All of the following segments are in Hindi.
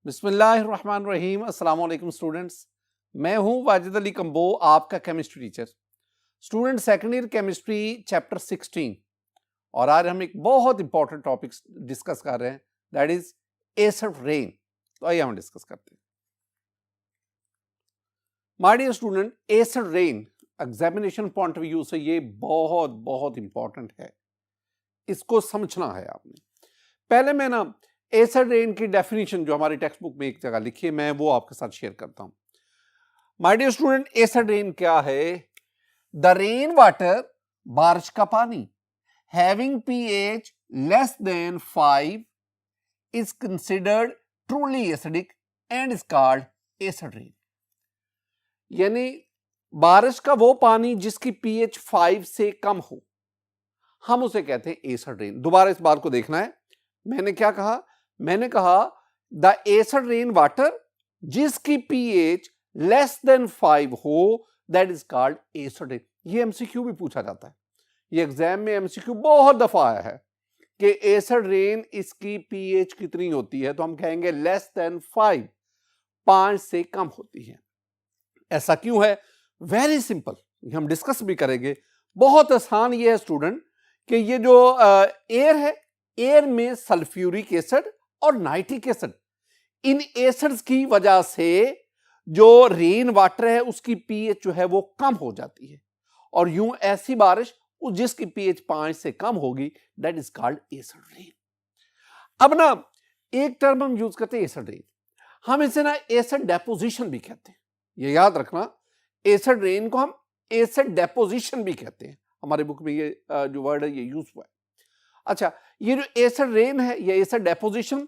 बिस्मिल्लाहिर्रहमानिर्रहीम। अस्सलाम वालेकुम स्टूडेंट्स, मैं हूं वाजिद अली कंबो, आपका chemistry teacher. Student second year chemistry chapter 16 और आज हम एक बहुत इंपॉर्टेंट टॉपिक डिस्कस कर रहे हैं, दैट इज एसिड रेन। तो आइए हम डिस्कस करते हैं। My dear student, acid rain examination point of view से ये बहुत बहुत इंपॉर्टेंट है, इसको समझना है आपने। पहले मैं ना एसिड रेन की डेफिनेशन जो हमारी टेक्स्ट बुक में एक जगह लिखी है, मैं वो आपके साथ शेयर करता हूं। My dear student, acid rain क्या है? द रेन वाटर, बारिश का पानी, having pH less than 5 is considered truly acidic and is called acid rain. यानी बारिश का वो पानी जिसकी पीएच 5 से कम हो, हम उसे कहते हैं एसिड रेन। दोबारा इस बात को देखना है। मैंने क्या कहा? मैंने कहा द एसिड रेन वाटर जिसकी पीएच लेस देन 5 हो, that is called acid rain. ये एमसीक्यू भी पूछा जाता है, ये एग्जाम में एमसीक्यू बहुत दफा आया है कि एसिड रेन इसकी पीएच कितनी होती है, तो हम कहेंगे लेस देन 5, 5 से कम होती है। ऐसा क्यों है? वेरी सिंपल, हम डिस्कस भी करेंगे। बहुत आसान ये है स्टूडेंट कि ये जो एयर है, एयर में सल्फ्यूरिक एसिड और नाइट्रिक एसिड, इन एसिड्स की वजह से जो रेन वाटर है उसकी पीएच जो है वो कम हो जाती है, और यूं ऐसी बारिश जिसकी पीएच 5 से कम होगी, that is called acid rain. अब ना एक टर्म हम यूज करते हैं एसिड रेन, हम इसे ना एसिड डेपोजिशन भी कहते हैं। ये याद रखना, एसिड रेन को हम एसिड डेपोजिशन भी कहते हैं। हमारे बुक में ये जो वर्ड है ये यूज हुआ है। अच्छा, ये जो एसिड रेन है, ये acid deposition,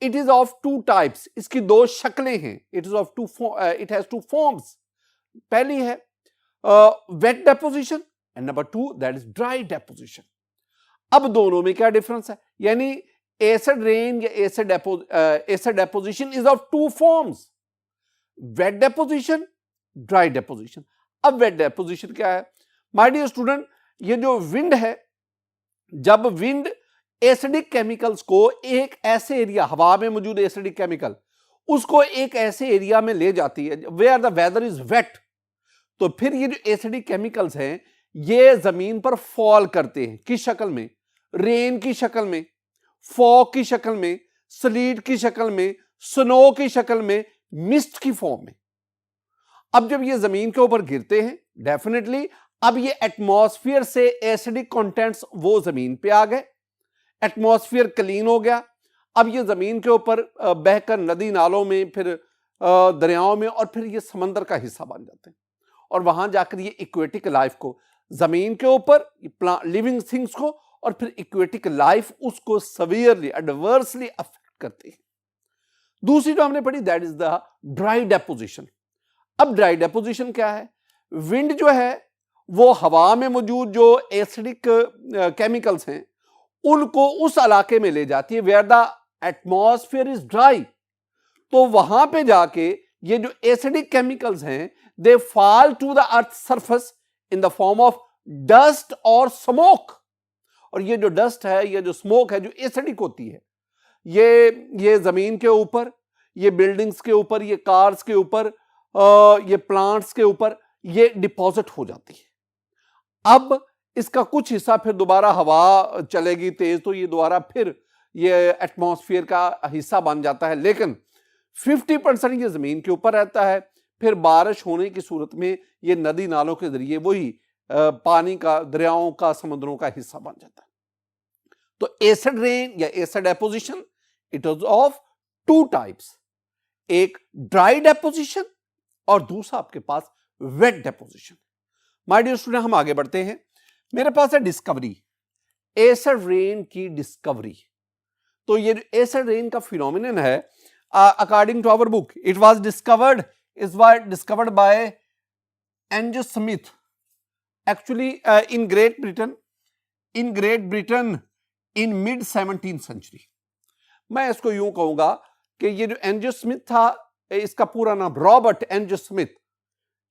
it is of two types. इसकी दो शक्लें हैं। It is of it has two forms. पहली है wet deposition and number 2 that is dry deposition. अब दोनों में क्या डिफरेंस है? यानी एसिड रेन या acid deposition is of two forms, wet deposition, dry deposition. अब वेट डेपोजिशन क्या है? माय डियर स्टूडेंट, ये जो विंड है, जब विंड एसिडिक केमिकल्स को एक ऐसे एरिया, हवा में मौजूद एसिडिक केमिकल, उसको एक ऐसे एरिया में ले जाती है where the weather is wet, तो फिर ये जो एसिडिक केमिकल्स हैं ये जमीन पर फॉल करते हैं। किस शक्ल में? रेन की शक्ल में, फॉग की शक्ल में, स्लीट की शक्ल में, स्नो की शक्ल में, मिस्ट की फॉर्म में। अब जब ये जमीन के ऊपर गिरते हैं, डेफिनेटली अब ये एटमॉस्फेयर से एसिडिक कंटेंट्स वो जमीन पे आ गए, एटमॉस्फेयर क्लीन हो गया। अब ये जमीन के ऊपर बहकर नदी नालों में, फिर दरियाओं में, और फिर ये समंदर का हिस्सा बन जाते हैं, और वहां जाकर ये इक्वेटिक लाइफ को, जमीन के ऊपर लिविंग थिंग्स को, और फिर इक्वेटिक लाइफ उसको सवियरली एडवर्सली अफेक्ट करते हैं। दूसरी जो हमने पढ़ी, that is the dry deposition. अब ड्राई डेपोजिशन क्या है? विंड जो है वो हवा में मौजूद जो एसिडिक केमिकल्स हैं उनको उस इलाके में ले जाती है where the atmosphere is dry. तो वहां पे जाके ये जो एसिडिक केमिकल्स हैं they fall to the earth surface in the form of dust और स्मोक। और ये जो डस्ट है, ये जो स्मोक है, जो एसिडिक होती है, ये जमीन के ऊपर, ये बिल्डिंग्स के ऊपर, ये कार्स के ऊपर, ये प्लांट्स के ऊपर ये डिपॉजिट हो जाती है। अब इसका कुछ हिस्सा फिर दोबारा हवा चलेगी तेज, तो ये दोबारा फिर ये एटमॉस्फेयर का हिस्सा बन जाता है, लेकिन 50% ये जमीन के ऊपर रहता है। फिर बारिश होने की सूरत में ये नदी नालों के जरिए वही पानी का, दरियाओं का, समुद्रों का हिस्सा बन जाता है। तो एसिड रेन या acid deposition, it is of two types, एक ड्राई डेपोजिशन और दूसरा आपके पास wet deposition. My dear student, हम आगे बढ़ते हैं। मेरे पास है डिस्कवरी, एसिड रेन की डिस्कवरी। तो ये एसिड रेन का फिनोमिनन है, according to our book, it was discovered by Angus Smith, actually in Great Britain in mid 17th century. मैं इसको यूं कहूंगा कि ये जो एंजस स्मिथ था, इसका पूरा नाम Robert Angus Smith,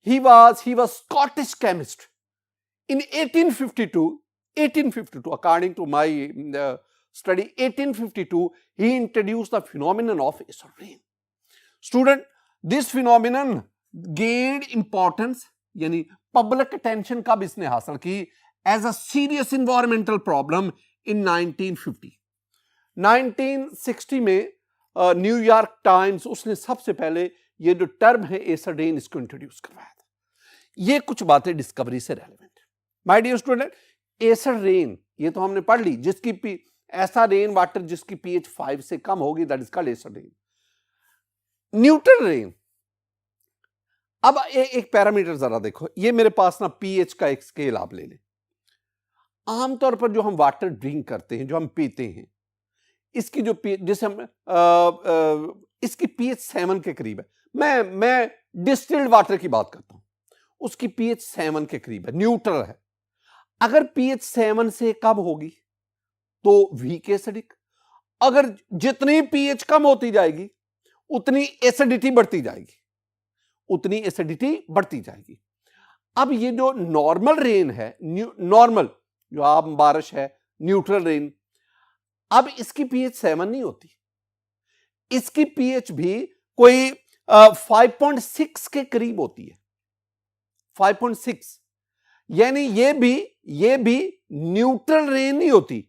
he was Scottish chemist. In 1852, according to my study, 1852, he introduced the phenomenon of acid rain. Student, this phenomenon gained importance, यानी पब्लिक अटेंशन कब इसने हासिल की, as a serious environmental problem in 1950। 1960 में न्यूयॉर्क टाइम्स उसने सबसे पहले ये जो टर्म है एसिड रेन इसको इंट्रोड्यूस करवाया था। ये कुछ बातें डिस्कवरी से रेलेवेंट है। My dear student, acid rain ये तो हमने पढ़ ली, जिसकी ऐसा रेन वाटर जिसकी पीएच 5 से कम होगी, that is called acid rain. Neutral rain, अब एक पैरामीटर जरा देखो, ये मेरे पास ना पीएच का एक स्केल आप ले लें। आमतौर पर जो हम वाटर ड्रिंक करते हैं, जो हम पीते हैं, इसकी जो पीएच, जैसे हम इसकी पीएच 7 के करीब है। मैं डिस्टिल्ड वाटर की बात करता हूं, उसकी पीएच 7 के करीब है, न्यूट्रल है। अगर पीएच 7 से कम होगी तो वीक एसिडिक, अगर जितनी पीएच कम होती जाएगी उतनी एसिडिटी बढ़ती जाएगी, उतनी एसिडिटी बढ़ती जाएगी। अब ये जो नॉर्मल रेन है, नॉर्मल जो आम बारिश है, न्यूट्रल रेन, अब इसकी पीएच 7 नहीं होती, इसकी पीएच भी कोई 5.6 के करीब होती है, 5.6, यानी ये भी न्यूट्रल रेन नहीं होती,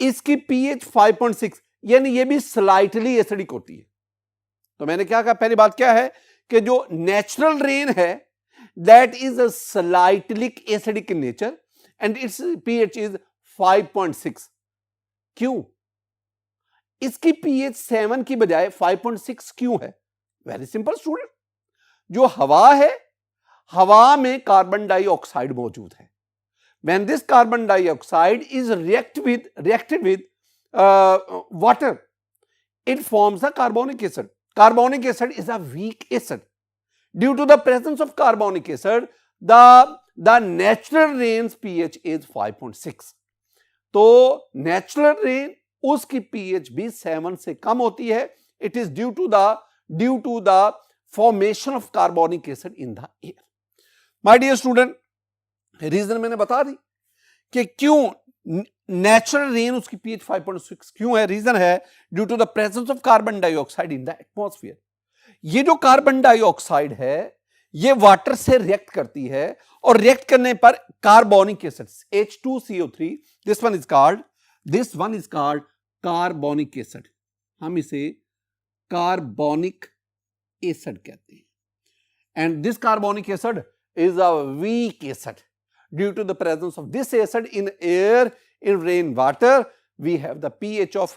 इसकी पीएच 5.6, यानी ये भी स्लाइटली एसिडिक होती है। तो मैंने क्या कहा, पहली बात क्या है कि जो नेचुरल रेन है that is a slightly acidic in nature and it's pH is 5.6। क्यों इसकी पीएच 7 की बजाय 5.6 क्यों है? वेरी सिंपल स्टूडेंट, जो हवा है, हवा में कार्बन डाइऑक्साइड मौजूद है। When this carbon dioxide is reacted with water, it forms a carbonic acid. Carbonic acid is a weak acid. Due to the presence of carbonic acid, the natural rain's pH is 5.6. तो natural rain उसकी pH भी 7 से कम होती है. It is due to the formation of carbonic acid in the air. My dear student, reason मैंने बता दी कि क्यों नेचुरल रेन उसकी पीएच 5.6 क्यों है। रीजन है due to the presence of carbon dioxide in the atmosphere. ये जो कार्बन डाइऑक्साइड है ये वाटर से रिएक्ट करती है और रिएक्ट करने पर carbonic acid H2CO3, this one is called carbonic acid. हम इसे कार्बोनिक एसिड कहते हैं। And this carbonic acid is a weak acid. Due to the presence of this acid in air, in rainwater, we have the pH of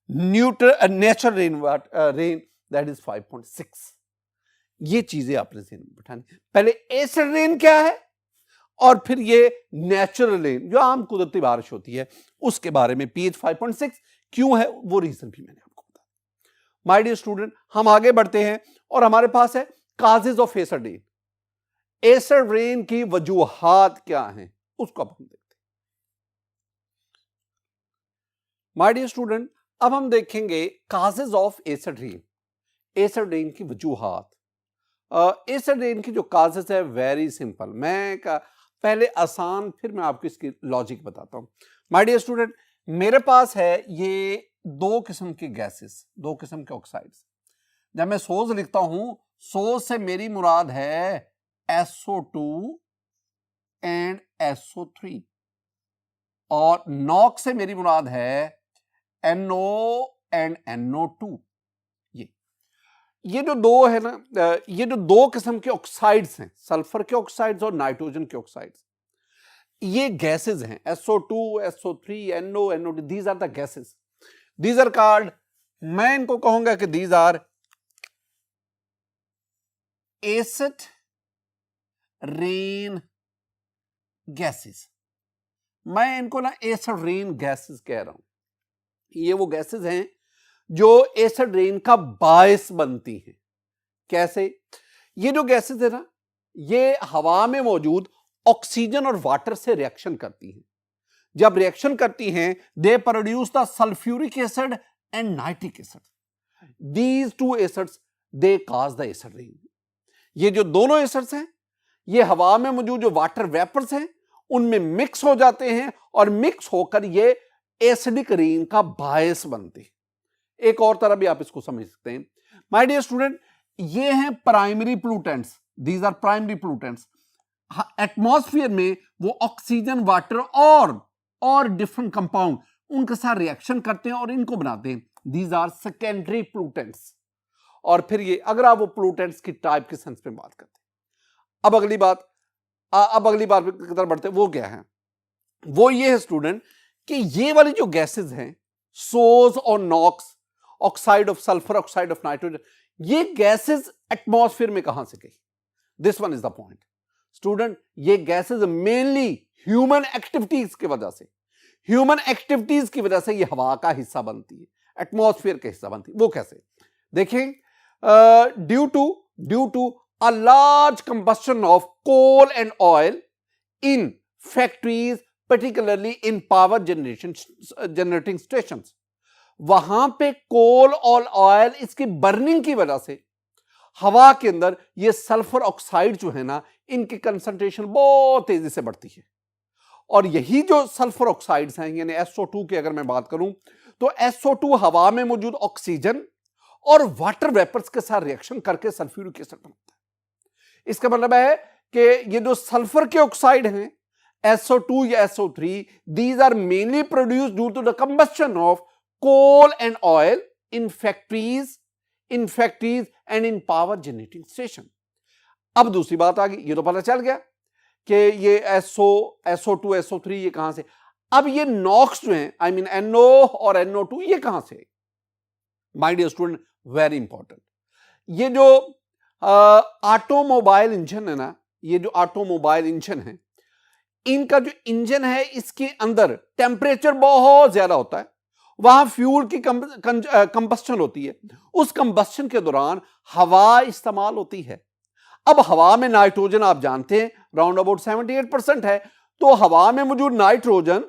natural rain that is 5.6. ये चीजें आपने ध्यान में बिठानी। पहले एसिड रेन क्या है और फिर ये नेचुरल रेन जो आम कुदरती बारिश होती है उसके बारे में pH 5.6 क्यों है, वो रीजन भी मैंने आपको बताया। माय डियर स्टूडेंट, हम आगे बढ़ते हैं और हमारे पास है causes of acid rain. Acid rain की वजूहात क्या हैं उसको अब हम देखते हैं। माय डियर स्टूडेंट, अब हम देखेंगे causes of acid rain, acid rain की वजूहात। एसिड रेन की जो काजेज है वेरी सिंपल, मैं पहले आसान फिर मैं आपको इसकी लॉजिक बताता हूं। माय डियर स्टूडेंट, मेरे पास है ये दो किस्म की गैसेस, दो किस्म के ऑक्साइड्स। जब मैं सोज लिखता हूं, सोज से मेरी मुराद है SO2 एंड SO3 और नॉक से मेरी मुराद है NO एंड NO2। ये जो दो है ना, ये जो दो किस्म के ऑक्साइड्स हैं, सल्फर के ऑक्साइड्स और नाइट्रोजन के ऑक्साइड्स, ये गैसेस हैं। SO2, SO3, NO, NO2, these are the gases. These are called, मैं इनको कहूंगा कि these are acid rain gases. मैं इनको ना एसिड रेन गैसेस कह रहा हूं। ये वो गैसेस हैं जो एसिड रेन का बायस बनती हैं। कैसे? ये जो गैसेस है ना, ये हवा में मौजूद ऑक्सीजन और वाटर से रिएक्शन करती हैं। जब रिएक्शन करती हैं, they produce the sulphuric acid and nitric acid. These two acids they cause the acid rain. ये जो दोनों एसिड्स हैं ये हवा में मौजूद जो वाटर वेपर्स हैं उनमें मिक्स हो जाते हैं और मिक्स होकर ये एसिडिक रेन का बायस बनते हैं। एक और तरह भी आप इसको समझ सकते हैं। माय डियर स्टूडेंट, ये हैं primary pollutants, these are primary pollutants. Atmosphere में वो ऑक्सीजन, वाटर और डिफरेंट कंपाउंड उनके साथ रिएक्शन करते हैं और इनको बनाते हैं, दीज आर सेकेंडरी पोल्यूटेंट्स। और फिर ये, अगर आप वो पोल्यूटेंट्स की टाइप के सेंस में बात करते हैं, अब अगली बात की तरफ बढ़ते हैं। वो क्या है? वो ये है स्टूडेंट कि ये वाली जो गैसेस हैं, सोज और NOx, oxide of sulphur, oxide of nitrogen, ये गैसेस एटमॉस्फेयर में कहां से गई? This one is the point student. ये गैसेस मेनली ह्यूमन एक्टिविटीज की वजह से, ये हवा का हिस्सा बनती है, एटमॉस्फेयर का हिस्सा बनती है। वो कैसे? देखें, due to a large combustion of coal and oil in factories, particularly in power generating stations, वहां पे कोल और ऑयल, इसकी बर्निंग की वजह से हवा के अंदर ये सल्फर ऑक्साइड जो है ना, इनकी कंसंट्रेशन बहुत तेजी से बढ़ती है। और यही जो सल्फर ऑक्साइड्स हैं, यानी SO2 की अगर मैं बात करूं, तो SO2 हवा में मौजूद ऑक्सीजन और वाटर वेपर्स के साथ रिएक्शन करके सल्फ्यूरिक एसिड बनता है। इसका मतलब है कि ये जो सल्फर के ऑक्साइड हैं, SO2 या SO3, these are mainly produced due to the combustion of coal and oil in factories and in power generating station. अब दूसरी बात आ गई, ये तो पता चल गया कि ये SO2, SO3 ये कहां से। अब ये नॉक्स जो हैं, आई मीन NO और NO2, ये कहां से? My dear student, very important. ये जो ऑटोमोबाइल इंजन है ना, ये जो ऑटोमोबाइल इंजन है, इनका जो इंजन है, इसके अंदर टेम्परेचर बहुत ज्यादा होता है, वहां फ्यूल की कंबस्शन होती है। उस कंबस्शन के दौरान हवा इस्तेमाल होती है। अब हवा में नाइट्रोजन आप जानते हैं राउंड अबाउट 78% है, तो हवा में मौजूद नाइट्रोजन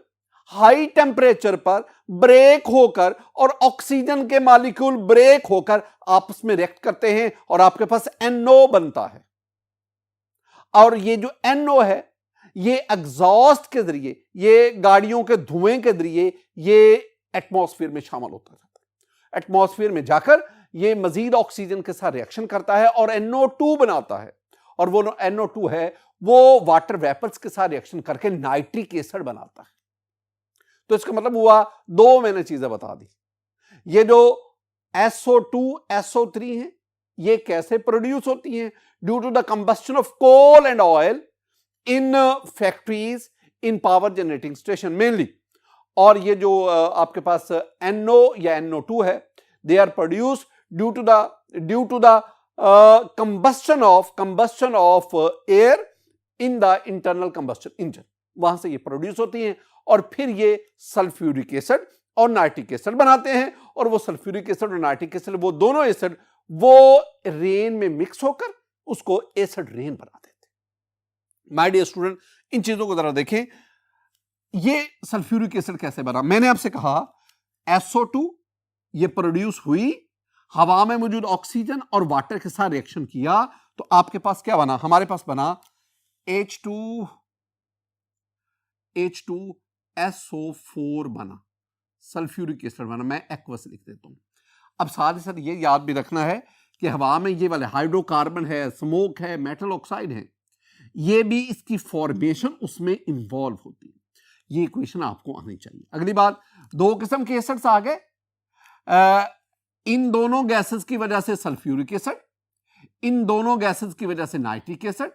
हाई टेम्परेचर पर ब्रेक होकर और ऑक्सीजन के मॉलिक्यूल ब्रेक होकर आपस में रिएक्ट करते हैं और आपके पास NO बनता है। और ये जो NO है, ये एग्जॉस्ट के जरिए, ये गाड़ियों के धुएं के जरिए ये एटमॉस्फेयर में शामिल होता जाता है। एटमॉस्फेयर में जाकर ये मजीद ऑक्सीजन के साथ रिएक्शन करता है और NO2 बनाता है, और वो NO2 है वो वाटर वेपर्स के साथ रिएक्शन करके नाइट्रिक एसिड बनाता है। तो इसका मतलब हुआ, दो मैंने चीजें बता दी। ये जो SO2, SO3 है, ये कैसे प्रोड्यूस होती हैं? Due to the combustion of coal and oil in factories, in power generating station mainly. और ये जो आपके पास NO या NO2 है, they are produce due to the combustion of air in the internal combustion engine, वहां से ये प्रोड्यूस होती हैं और फिर ये सल्फ्यूरिक एसिड और नाइट्रिक एसिड बनाते हैं। और वो सल्फ्यूरिक एसिड और नाइट्रिक एसिड, वो दोनों एसिड वो रेन में मिक्स होकर उसको एसिड रेन बना देते हैं। माय डियर स्टूडेंट, इन चीजों को जरा देखें। ये सल्फ्यूरिक एसिड कैसे बना? मैंने आपसे कहा SO2 ये प्रोड्यूस हुई, हवा में मौजूद ऑक्सीजन और वाटर के साथ रिएक्शन किया, तो आपके पास क्या बना? हमारे पास बना H2SO4 बना, सल्फ्यूरिक एसिड बना। मैं एक्वस लिख देता हूं। अब साथ ही साथ ये याद भी रखना है कि हवा में ये वाले हाइड्रोकार्बन है, स्मोक है, मेटल ऑक्साइड है, ये भी इसकी फॉर्मेशन उसमें इन्वॉल्व होती है। ये इक्वेशन आपको आनी चाहिए। अगली बात, दो किस्म के एसिड्स आ गए। इन दोनों गैसेस की वजह से सल्फ्यूरिक एसिड, इन दोनों गैसेस की वजह से nitric acid.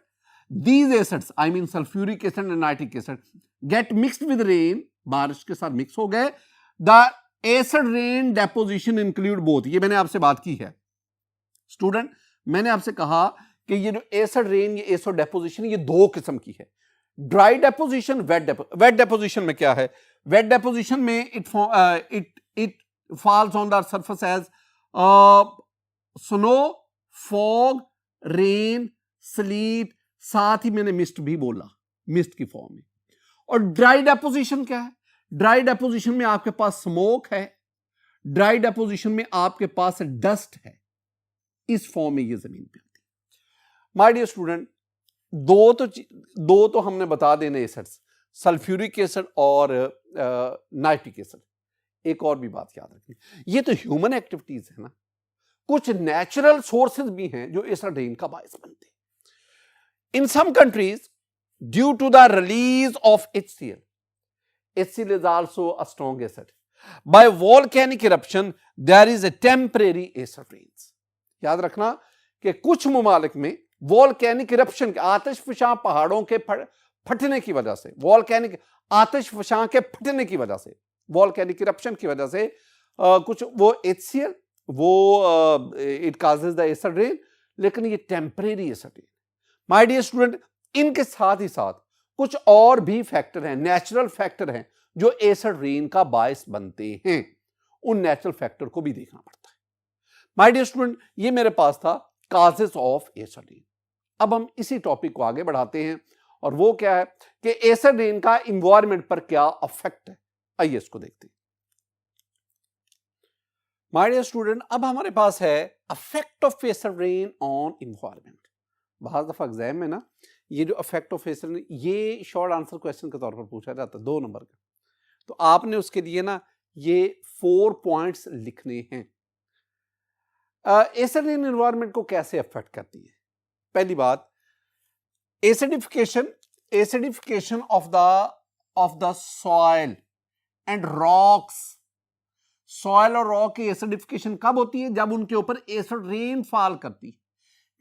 These acids, I mean sulfuric acid and nitric acid, get mixed with rain, बारिश के साथ मिक्स हो गए। The acid rain deposition include both, ये मैंने आपसे बात की है स्टूडेंट। मैंने आपसे कहा कि ये जो एसिड रेन, ये एसिड डेपोजिशन, ये दो किस्म की है, ड्राई डेपोजिशन, वेट डेपोजिशन में क्या है? वेट डेपोजिशन में it falls on the surface as snow, fog, rain, sleet, साथ ही मैंने मिस्ट भी बोला, मिस्ट की फॉर्म में। और ड्राई डेपोजिशन क्या है? ड्राई डेपोजिशन में आपके पास स्मोक है, ड्राई डेपोजिशन में आपके पास डस्ट है, इस फॉर्म में ये जमीन पे आती है। माय डियर स्टूडेंट, दो तो हमने बता देने एसिड्स, सल्फ्यूरिक एसिड और नाइट्रिक एसिड। एक और भी बात याद रखनी, ये तो ह्यूमन एक्टिविटीज है ना, कुछ नेचुरल सोर्सेज भी हैं जो एसिड रेन का बायस बनते हैं। In some countries due to the release of HCl, HCl is also a strong acid. By volcanic eruption, there is a temporary acid rains. याद रखना कि कुछ ममालिक में वॉल्केनिक इरप्शन के आतिशफशां पहाड़ों के फटने की वजह से, वॉल्केनिक आतिशफशां के फटने की वजह से, वॉल्केनिक इरप्शन की वजह से कुछ वो HCl वो it causes the acid rain, लेकिन ये temporary acid rain. My dear student, इनके साथ ही साथ कुछ और भी फैक्टर हैं, नेचुरल फैक्टर हैं जो एसिड रेन का बायस बनते हैं। उन नेचुरल फैक्टर को भी देखना पड़ता है। माय डियर स्टूडेंट, ये मेरे पास था काजेस ऑफ एसिड रेन। अब हम इसी टॉपिक को आगे बढ़ाते हैं और वो क्या है कि एसिड रेन का एनवायरनमेंट पर क्या इफेक्ट है। आइए इसको देखते हैं। माय डियर स्टूडेंट, अब हमारे पास है effect of acid rain on environment. बहुत दफा एग्जाम में ना ये जो इफेक्ट ऑफ एसिड रेन, ये शॉर्ट आंसर क्वेश्चन के तौर पर पूछा जाता है 2 नंबर का। तो आपने उसके लिए ना ये 4 पॉइंट्स लिखने हैं। एसिड रेन एनवायरनमेंट को कैसे अफेक्ट करती है। पहली बात, acidification of the soil and rocks. Soil और रॉक की एसिडिफिकेशन कब होती है? जब उनके ऊपर एसिड रेन फॉल करती है।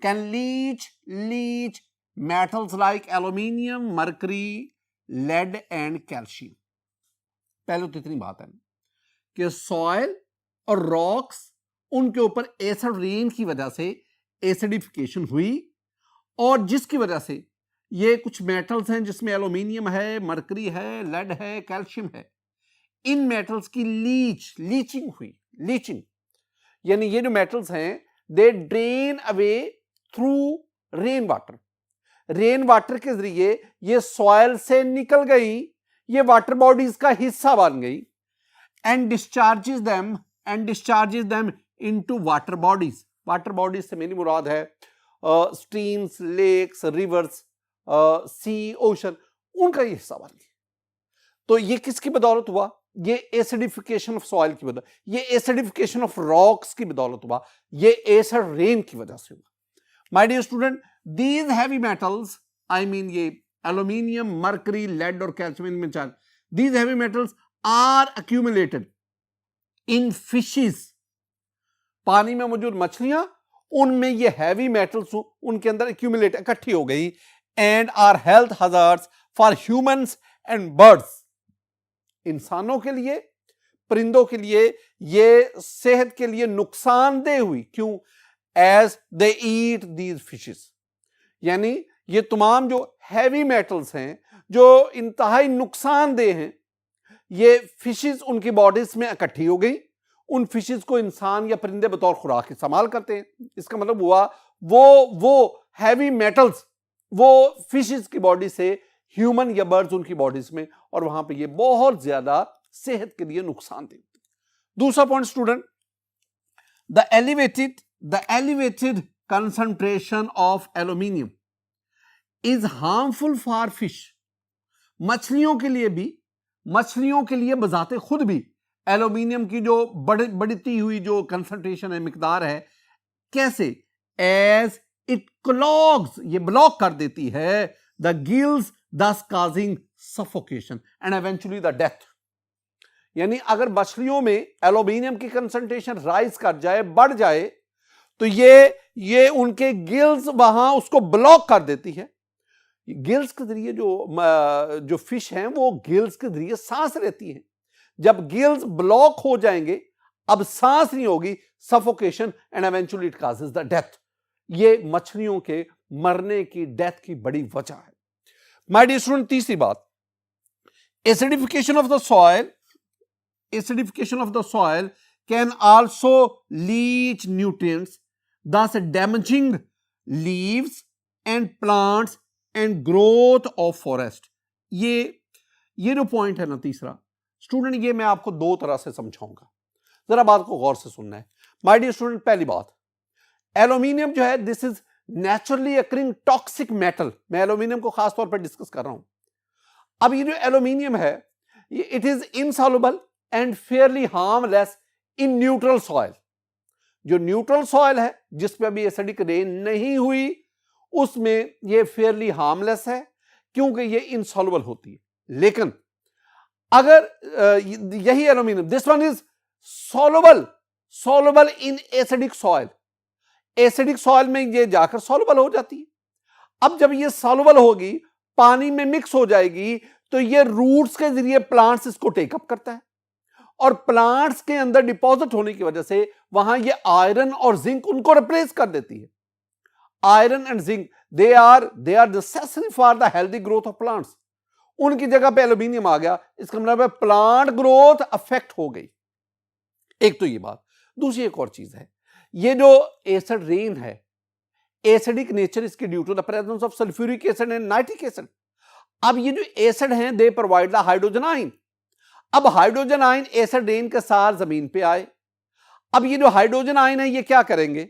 Can leach metals like aluminium, mercury, lead and calcium. पहले तो इतनी बात है कि सॉइल और रॉक्स, उनके ऊपर एसिड रेन की वजह से एसिडिफिकेशन हुई और जिसकी वजह से ये कुछ मेटल्स हैं जिसमें एल्यूमिनियम है, मरकरी है, लेड है, कैल्शियम है, इन मेटल्स की लीचिंग हुई। लीचिंग यानी ये जो मेटल्स हैं they drain away through rain water. Rain water के जरिए ये सॉइल से निकल गई, ये वाटर बॉडीज का हिस्सा बन गई and discharges them into water bodies. Water bodies से मेरी मुराद है स्ट्रीम्स, लेक्स, रिवर्स, सी, ओशन, उनका ये हिस्सा बन गया। तो ये किसकी बदौलत हुआ? ये एसिडिफिकेशन ऑफ सॉइल की बदौलत, ये एसिडिफिकेशन ऑफ रॉक्स की बदौलत हुआ, ये एसिड रेन की वजह से हुआ। My dear student, these heavy metals, I mean ये एल्यूमिनियम, मरकरी, लेड और कैल्शियम में चार, these heavy metals are accumulated in fishes. पानी में मौजूद मछलियां, उनमें ये हैवी मेटल्स उनके अंदर एक्यूमुलेट, इकट्ठी हो गई and are health hazards for humans and birds. इंसानों के लिए, परिंदों के लिए ये सेहत के लिए नुकसानदेह हुई। क्यों? As they eat these fishes. यानी ये तमाम जो हैवी मेटल्स हैं जो इंतहाई नुकसानदेह हैं, ये फिशेस उनकी बॉडीज में इकट्ठी हो गई। उन फिशेस को इंसान या परिंदे बतौर खुराक इस्तेमाल करते हैं। इसका मतलब हुआ वो हैवी मेटल्स वो फिशेस की बॉडी से ह्यूमन या बर्ड्स उनकी बॉडीज में, और वहां पे ये बहुत ज्यादा सेहत के लिए नुकसान देते। दूसरा point student, the elevated concentration of aluminium is harmful for fish. मछलियों के लिए भी, मछलियों के लिए बजाते खुद भी एल्यूमिनियम की जो बढ़ती हुई जो कंसंट्रेशन है, मिकदार है, कैसे? एज इट क्लॉग्स, ये ब्लॉक कर देती है the gills, thus causing suffocation and eventually the death। यानी अगर मछलियों में एल्यूमिनियम की कंसंट्रेशन राइज कर जाए, बढ़ जाए, तो ये उनके गिल्स वहां उसको ब्लॉक कर देती है। गिल्स के जरिए जो फिश हैं वो गिल्स के जरिए सांस लेती हैं। जब गिल्स ब्लॉक हो जाएंगे, अब सांस नहीं होगी, suffocation and eventually it causes the death. ये मछलियों के मरने की, डेथ की बड़ी वजह है। माय डियर स्टूडेंट, तीसरी बात, acidification of the soil can also leach nutrients, thus damaging leaves and plants and growth of forest. ये जो पॉइंट है ना तीसरा स्टूडेंट, ये मैं आपको 2 तरह से समझाऊंगा, जरा बात को गौर से सुनना है। माय डियर स्टूडेंट, पहली बात, एल्यूमिनियम जो है this is naturally occurring toxic metal. मैं एल्यूमिनियम को खास तौर पर डिस्कस कर रहा हूं। अब ये जो एल्यूमिनियम है, it is insoluble and Fairlie harmless in neutral soil. जो न्यूट्रल सॉइल है जिस पे अभी एसिडिक रेन नहीं हुई उसमें ये फेयरली हार्मलेस है क्योंकि ये इनसॉल्युबल होती है। लेकिन अगर यही aluminium, this one is soluble in acidic soil, acidic soil में ये जाकर सॉल्युबल हो जाती है। अब जब ये सॉल्युबल होगी, पानी में मिक्स हो जाएगी, तो ये रूट्स के जरिए प्लांट्स इसको टेकअप करता है और प्लांट्स के अंदर डिपॉजिट होने की वजह से वहां ये आयरन और जिंक उनको रिप्लेस कर देती है। Iron and zinc they are necessary for the healthy growth of plants. उनकी जगह पे एल्यूमिनियम आ गया, इसका मतलब है प्लांट ग्रोथ अफेक्ट हो गई। एक तो ये बात। दूसरी एक और चीज है, ये जो एसिड रेन है, एसिडिक नेचर इसकी due to the presence of sulphuric acid and nitric acid. अब ये जो एसिड हैं they provide the hydrogen ion. अब हाइड्रोजन आयन एसिड रेन के साथ जमीन पे आए। अब ये जो हाइड्रोजन आयन है ये क्या करेंगे,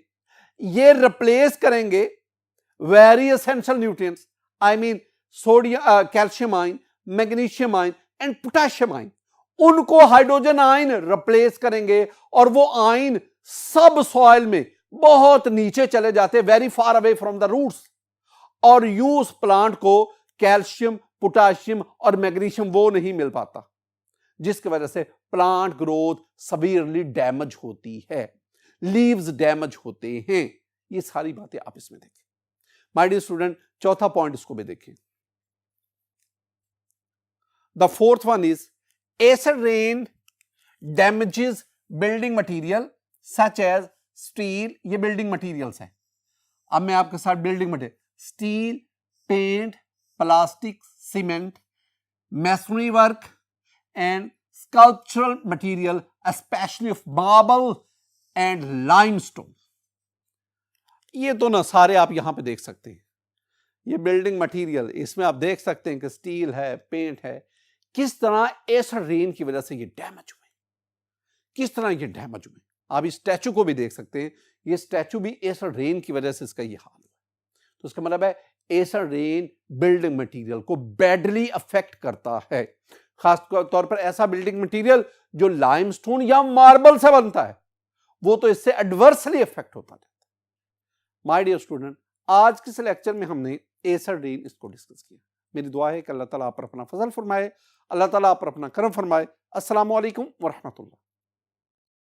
ये रिप्लेस करेंगे very essential nutrients, I mean sodium, calcium ion, magnesium ion and potassium ion. उनको हाइड्रोजन आयन रिप्लेस करेंगे और वो आयन सब सॉइल में बहुत नीचे चले जाते, very far away from the roots, और यूं उस प्लांट को कैल्शियम, पोटेशियम और मैग्नीशियम वो नहीं मिल पाता, जिसकी वजह से प्लांट ग्रोथ सवीरली डैमेज होती है, लीव्स डैमेज होते हैं। ये सारी बातें आप इसमें देखें। माय डियर स्टूडेंट, चौथा पॉइंट इसको भी देखें। The fourth one is acid rain damages building material such as steel. ये बिल्डिंग मटेरियल्स हैं। अब मैं आपके साथ building material, steel, paint, plastic, cement, masonry work and sculptural material specially of marble and limestone. ये तो ना सारे आप यहां पे देख सकते हैं। ये बिल्डिंग मटेरियल, इसमें आप देख सकते हैं कि स्टील है, पेंट है, किस तरह एसिड रेन की वजह से ये डैमेज हुए, किस तरह ये डैमेज हुए। आप इस स्टैचू को भी देख सकते हैं, ये स्टैचू भी एसिड रेन की वजह से इसका ये हाल हुआ। तो इसका मतलब है एसिड रेन बिल्डिंग मटेरियल को बैडली अफेक्ट करता है, खास तौर पर ऐसा बिल्डिंग मटेरियल जो लाइमस्टोन या मार्बल से बनता है, वो तो इससे एडवर्सली अफेक्ट होता जाता है। माय डियर स्टूडेंट, आज के इस लेक्चर में हमने एसिड रेन इसको डिस्कस किया। मेरी दुआ है कि अल्लाह ताला आप पर अपना फजल फरमाए, अल्लाह ताला आप पर अपना करम फरमाए। अस्सलामु अलैकुम व रहमतुल्लाह।